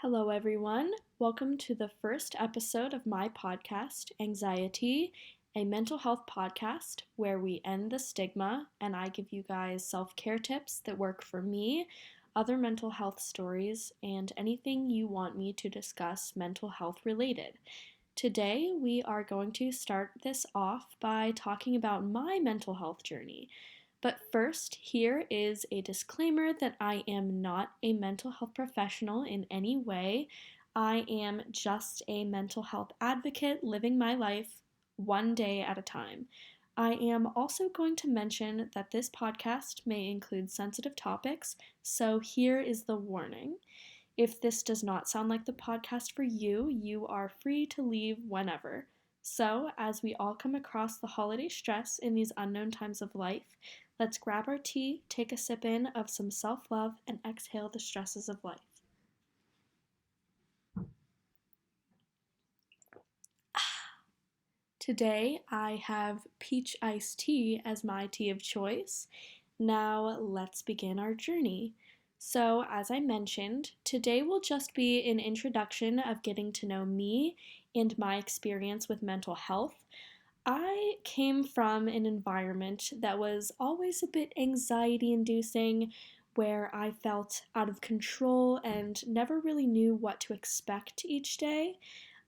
Hello, everyone. Welcome to the first episode of my podcast, Anxietea, a mental health podcast where we end the stigma and I give you guys self care tips that work for me, other mental health stories, and anything you want me to discuss mental health related. Today, we are going to start this off by talking about my mental health journey. But first, here is a disclaimer that I am not a mental health professional in any way. I am just a mental health advocate living my life one day at a time. I am also going to mention that this podcast may include sensitive topics, so here is the warning. If this does not sound like the podcast for you, you are free to leave whenever. So, as we all come across the holiday stress in these unknown times of life, let's grab our tea, take a sip in of some self love, and exhale the stresses of life. Today, I have peach iced tea as my tea of choice. Now, let's begin our journey. So, as I mentioned, today will just be an introduction of getting to know me and my experience with mental health. I came from an environment that was always a bit anxiety inducing, where I felt out of control and never really knew what to expect each day.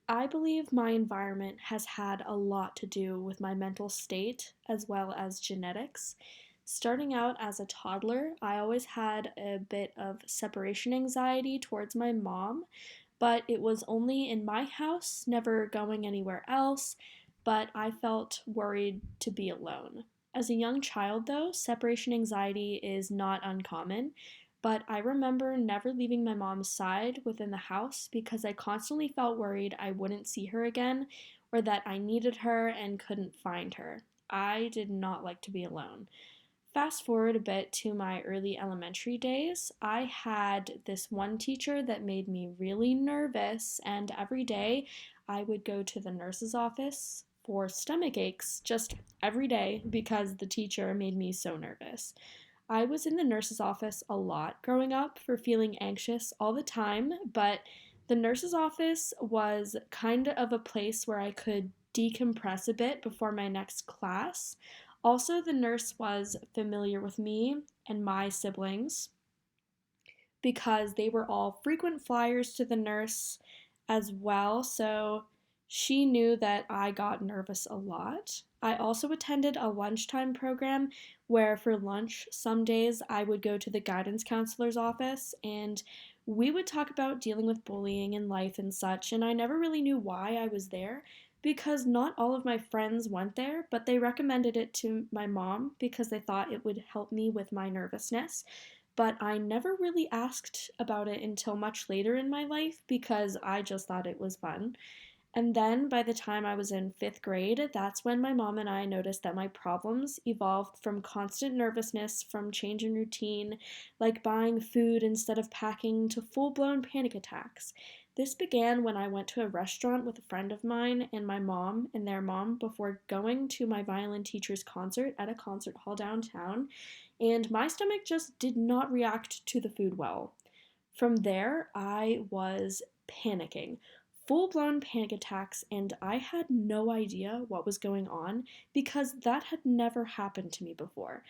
I believe my environment has had a lot to do with my mental state as well as genetics. Starting out as a toddler, I always had a bit of separation anxiety towards my mom, but it was only in my house, never going anywhere else, but I felt worried to be alone. As a young child, though, separation anxiety is not uncommon, but I remember never leaving my mom's side within the house because I constantly felt worried I wouldn't see her again or that I needed her and couldn't find her. I did not like to be alone. Fast forward a bit to my early elementary days, I had this one teacher that made me really nervous, and every day I would go to the nurse's office for stomach aches just every day because the teacher made me so nervous. I was in the nurse's office a lot growing up for feeling anxious all the time, but the nurse's office was kind of a place where I could decompress a bit before my next class. Also, the nurse was familiar with me and my siblings because they were all frequent flyers to the nurse as well, so she knew that I got nervous a lot. I also attended a lunchtime program where for lunch, some days I would go to the guidance counselor's office and we would talk about dealing with bullying in life and such, and I never really knew why I was there because not all of my friends went there, but they recommended it to my mom because they thought it would help me with my nervousness. But I never really asked about it until much later in my life because I just thought it was fun. And then by the time I was in fifth grade, that's when my mom and I noticed that my problems evolved from constant nervousness from change in routine, like buying food instead of packing, to full blown panic attacks. This began when I went to a restaurant with a friend of mine and my mom and their mom before going to my violin teacher's concert at a concert hall downtown, and my stomach just did not react to the food well. From there, I was panicking, full blown panic attacks, and I had no idea what was going on because that had never happened to me before.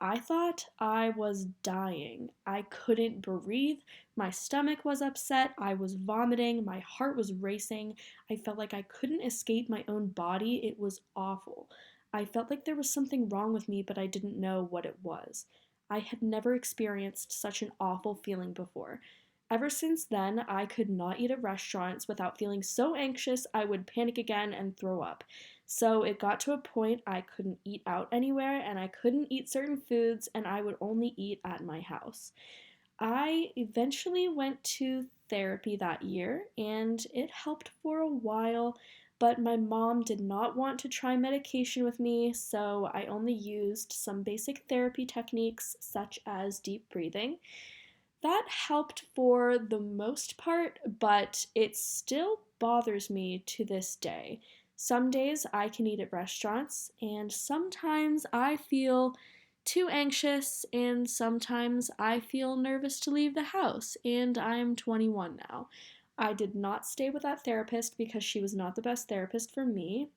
I thought I was dying. I couldn't breathe. My stomach was upset. I was vomiting. My heart was racing. I felt like I couldn't escape my own body. It was awful. I felt like there was something wrong with me, but I didn't know what it was. I had never experienced such an awful feeling before. Ever since then, I could not eat at restaurants without feeling so anxious I would panic again and throw up. So it got to a point I couldn't eat out anywhere and I couldn't eat certain foods and I would only eat at my house. I eventually went to therapy that year and it helped for a while, but my mom did not want to try medication with me, so I only used some basic therapy techniques such as deep breathing. That helped for the most part, but it still bothers me to this day. Some days I can eat at restaurants, and sometimes I feel too anxious, and sometimes I feel nervous to leave the house, and I'm 21 now. I did not stay with that therapist because she was not the best therapist for me,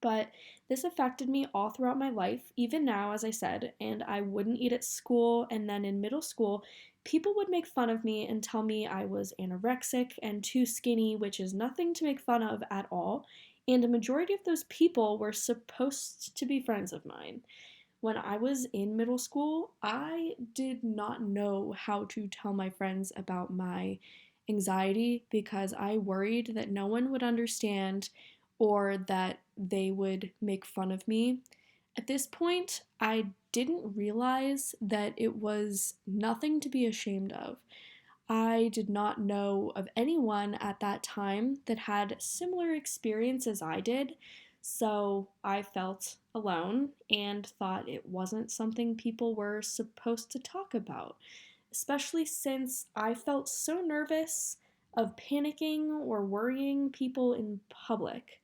but this affected me all throughout my life, even now, as I said, and I wouldn't eat at school. And then in middle school, people would make fun of me and tell me I was anorexic and too skinny, which is nothing to make fun of at all. And a majority of those people were supposed to be friends of mine. When I was in middle school, I did not know how to tell my friends about my anxiety because I worried that no one would understand or that they would make fun of me. At this point, I didn't realize that it was nothing to be ashamed of. I did not know of anyone at that time that had similar experience as I did, so I felt alone and thought it wasn't something people were supposed to talk about, especially since I felt so nervous of panicking or worrying people in public.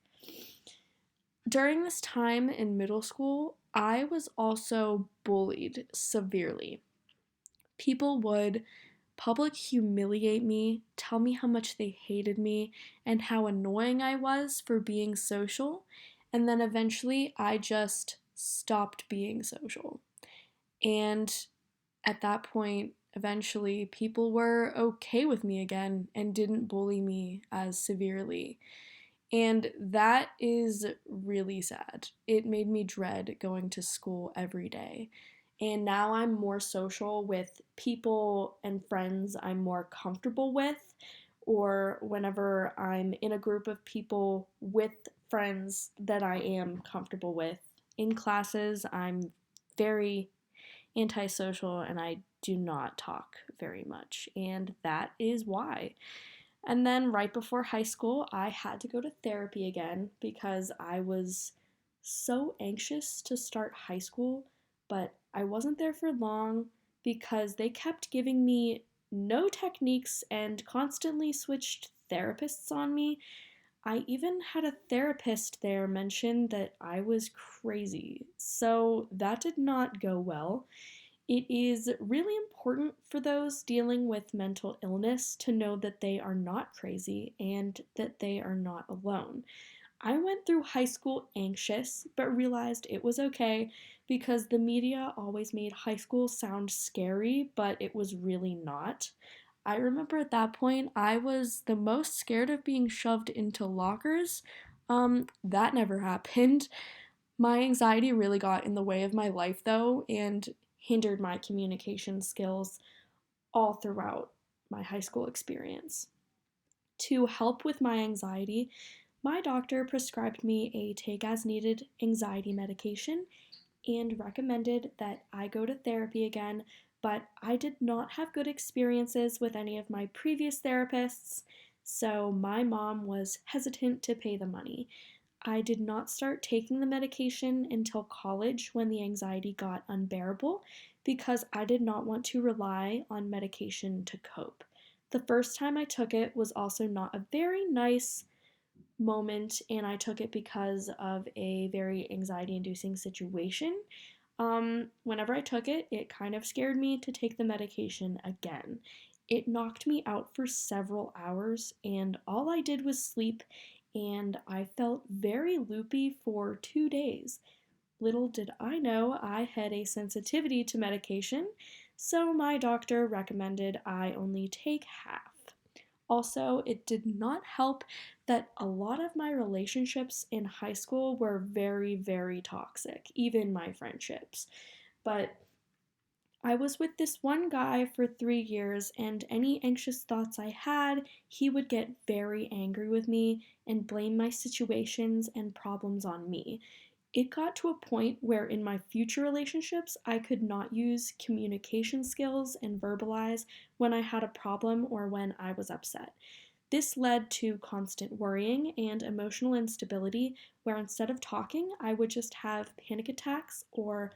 During this time in middle school, I was also bullied severely. People would public humiliate me, tell me how much they hated me, and how annoying I was for being social, and then eventually I just stopped being social. And at that point, eventually, people were okay with me again and didn't bully me as severely. And that is really sad. It made me dread going to school every day. And now I'm more social with people and friends I'm more comfortable with, or whenever I'm in a group of people with friends that I am comfortable with. In classes, I'm very antisocial and I do not talk very much. And that is why. And then right before high school, I had to go to therapy again because I was so anxious to start high school, but I wasn't there for long because they kept giving me no techniques and constantly switched therapists on me. I even had a therapist there mention that I was crazy, so that did not go well. It is really important for those dealing with mental illness to know that they are not crazy and that they are not alone. I went through high school anxious, but realized it was okay because the media always made high school sound scary, but it was really not. I remember at that point, I was the most scared of being shoved into lockers. That never happened. My anxiety really got in the way of my life, though, and hindered my communication skills all throughout my high school experience. To help with my anxiety, my doctor prescribed me a take as needed anxiety medication and recommended that I go to therapy again, but I did not have good experiences with any of my previous therapists, so my mom was hesitant to pay the money. I did not start taking the medication until college when the anxiety got unbearable because I did not want to rely on medication to cope. The first time I took it was also not a very nice moment, and I took it because of a very anxiety inducing situation. Whenever I took it, it kind of scared me to take the medication again. It knocked me out for several hours, and all I did was sleep, and I felt very loopy for 2 days. Little did I know I had a sensitivity to medication, so my doctor recommended I only take half. Also, it did not help that a lot of my relationships in high school were very, very toxic, even my friendships. But I was with this one guy for 3 years, and any anxious thoughts I had, he would get very angry with me and blame my situations and problems on me. It got to a point where in my future relationships, I could not use communication skills and verbalize when I had a problem or when I was upset. This led to constant worrying and emotional instability, where instead of talking, I would just have panic attacks or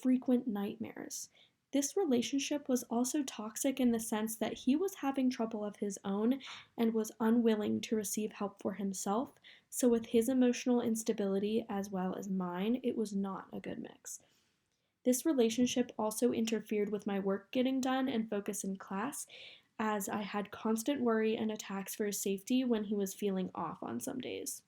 frequent nightmares. This relationship was also toxic in the sense that he was having trouble of his own and was unwilling to receive help for himself. So, with his emotional instability as well as mine, it was not a good mix. This relationship also interfered with my work getting done and focus in class, as I had constant worry and attacks for his safety when he was feeling off on some days.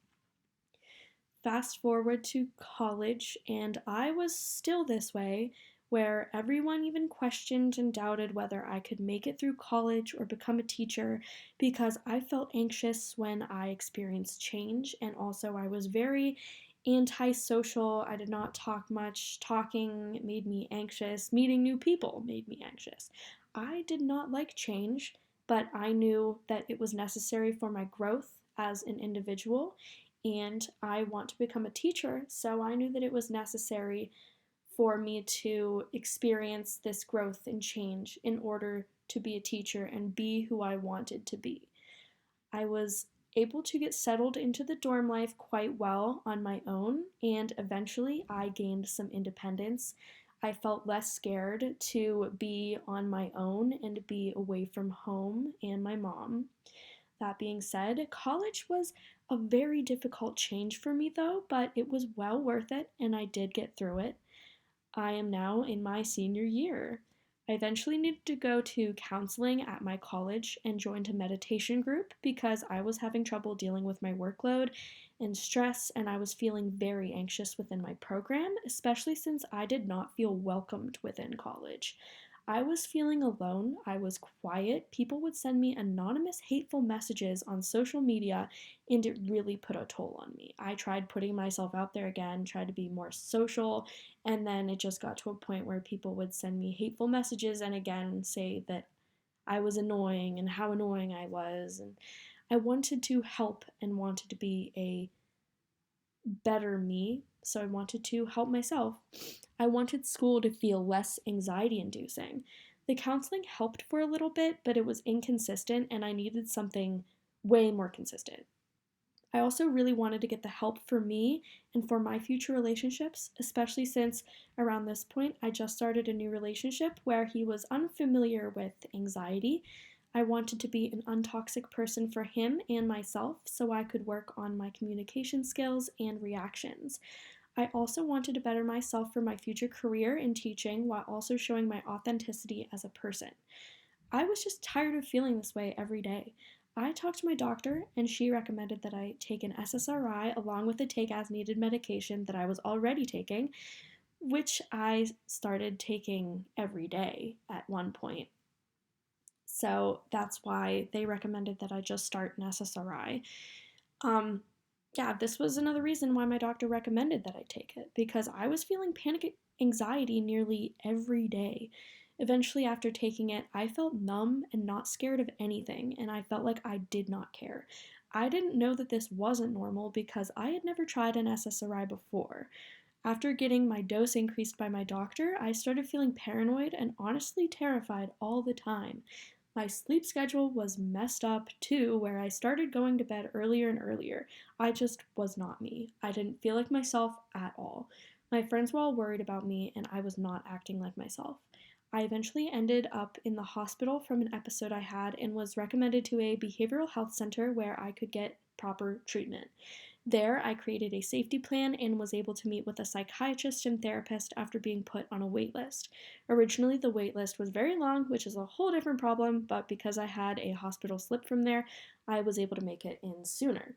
Fast forward to college, and I was still this way, where everyone even questioned and doubted whether I could make it through college or become a teacher because I felt anxious when I experienced change, and also I was very antisocial. I did not talk much. Talking made me anxious. Meeting new people made me anxious. I did not like change, but I knew that it was necessary for my growth as an individual, and I want to become a teacher, so I knew that it was necessary for me to experience this growth and change in order to be a teacher and be who I wanted to be. I was able to get settled into the dorm life quite well on my own, and eventually I gained some independence. I felt less scared to be on my own and be away from home and my mom. That being said, college was a very difficult change for me though, but it was well worth it and I did get through it. I am now in my senior year. I eventually needed to go to counseling at my college and joined a meditation group because I was having trouble dealing with my workload and stress, and I was feeling very anxious within my program, especially since I did not feel welcomed within college. I was feeling alone, I was quiet. People would send me anonymous, hateful messages on social media, and it really put a toll on me. I tried putting myself out there again, tried to be more social, and then it just got to a point where people would send me hateful messages and again say that I was annoying and how annoying I was. And I wanted to help and wanted to be a better me, so I wanted to help myself. I wanted school to feel less anxiety inducing. The counseling helped for a little bit, but it was inconsistent and I needed something way more consistent. I also really wanted to get the help for me and for my future relationships, especially since around this point I just started a new relationship where he was unfamiliar with anxiety. I wanted to be an untoxic person for him and myself so I could work on my communication skills and reactions. I also wanted to better myself for my future career in teaching while also showing my authenticity as a person. I was just tired of feeling this way every day. I talked to my doctor, and she recommended that I take an SSRI along with the take as needed medication that I was already taking, which I started taking every day at one point. So that's why they recommended that I just start an SSRI. Um, yeah, this was another reason why my doctor recommended that I take it because I was feeling panic anxiety nearly every day. Eventually, after taking it, I felt numb and not scared of anything, and I felt like I did not care. I didn't know that this wasn't normal because I had never tried an SSRI before. After getting my dose increased by my doctor, I started feeling paranoid and honestly terrified all the time. My sleep schedule was messed up too, where I started going to bed earlier and earlier. I just was not me. I didn't feel like myself at all. My friends were all worried about me, and I was not acting like myself. I eventually ended up in the hospital from an episode I had and was recommended to a behavioral health center where I could get proper treatment. There, I created a safety plan and was able to meet with a psychiatrist and therapist after being put on a wait list. Originally, the wait list was very long, which is a whole different problem, but because I had a hospital slip from there, I was able to make it in sooner.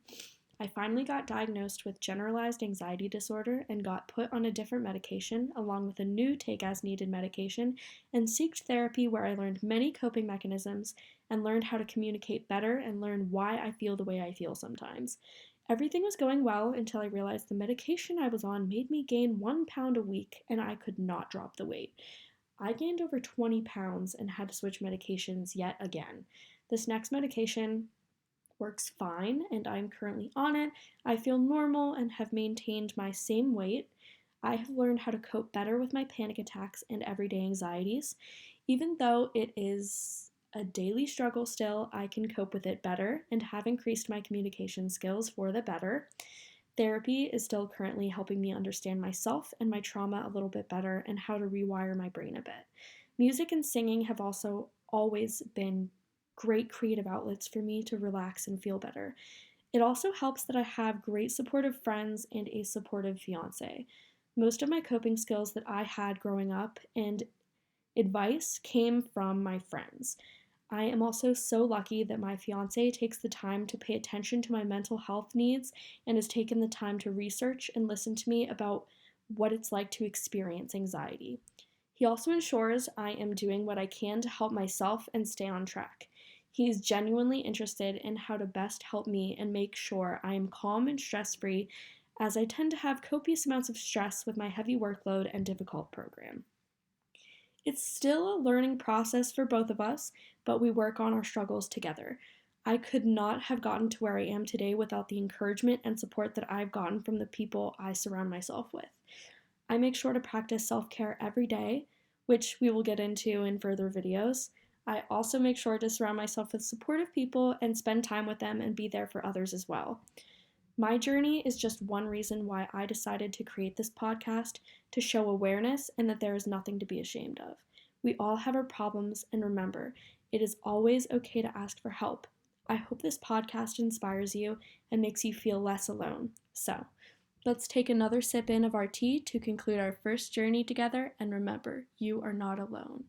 I finally got diagnosed with generalized anxiety disorder and got put on a different medication, along with a new take as needed medication, and sought therapy where I learned many coping mechanisms and learned how to communicate better and learn why I feel the way I feel sometimes. Everything was going well until I realized the medication I was on made me gain 1 pound a week and I could not drop the weight. I gained over 20 pounds and had to switch medications yet again. This next medication works fine and I'm currently on it. I feel normal and have maintained my same weight. I have learned how to cope better with my panic attacks and everyday anxieties. Even though it is a daily struggle still, I can cope with it better and have increased my communication skills for the better. Therapy is still currently helping me understand myself and my trauma a little bit better and how to rewire my brain a bit. Music and singing have also always been great creative outlets for me to relax and feel better. It also helps that I have great supportive friends and a supportive fiance. Most of my coping skills that I had growing up and advice came from my friends. I am also so lucky that my fiance takes the time to pay attention to my mental health needs and has taken the time to research and listen to me about what it's like to experience anxiety. He also ensures I am doing what I can to help myself and stay on track. He is genuinely interested in how to best help me and make sure I am calm and stress free, as I tend to have copious amounts of stress with my heavy workload and difficult program. It's still a learning process for both of us, but we work on our struggles together. I could not have gotten to where I am today without the encouragement and support that I've gotten from the people I surround myself with. I make sure to practice self care every day, which we will get into in further videos. I also make sure to surround myself with supportive people and spend time with them and be there for others as well. My journey is just one reason why I decided to create this podcast, to show awareness and that there is nothing to be ashamed of. We all have our problems, and remember, it is always okay to ask for help. I hope this podcast inspires you and makes you feel less alone. So, let's take another sip in of our tea to conclude our first journey together, and remember, you are not alone.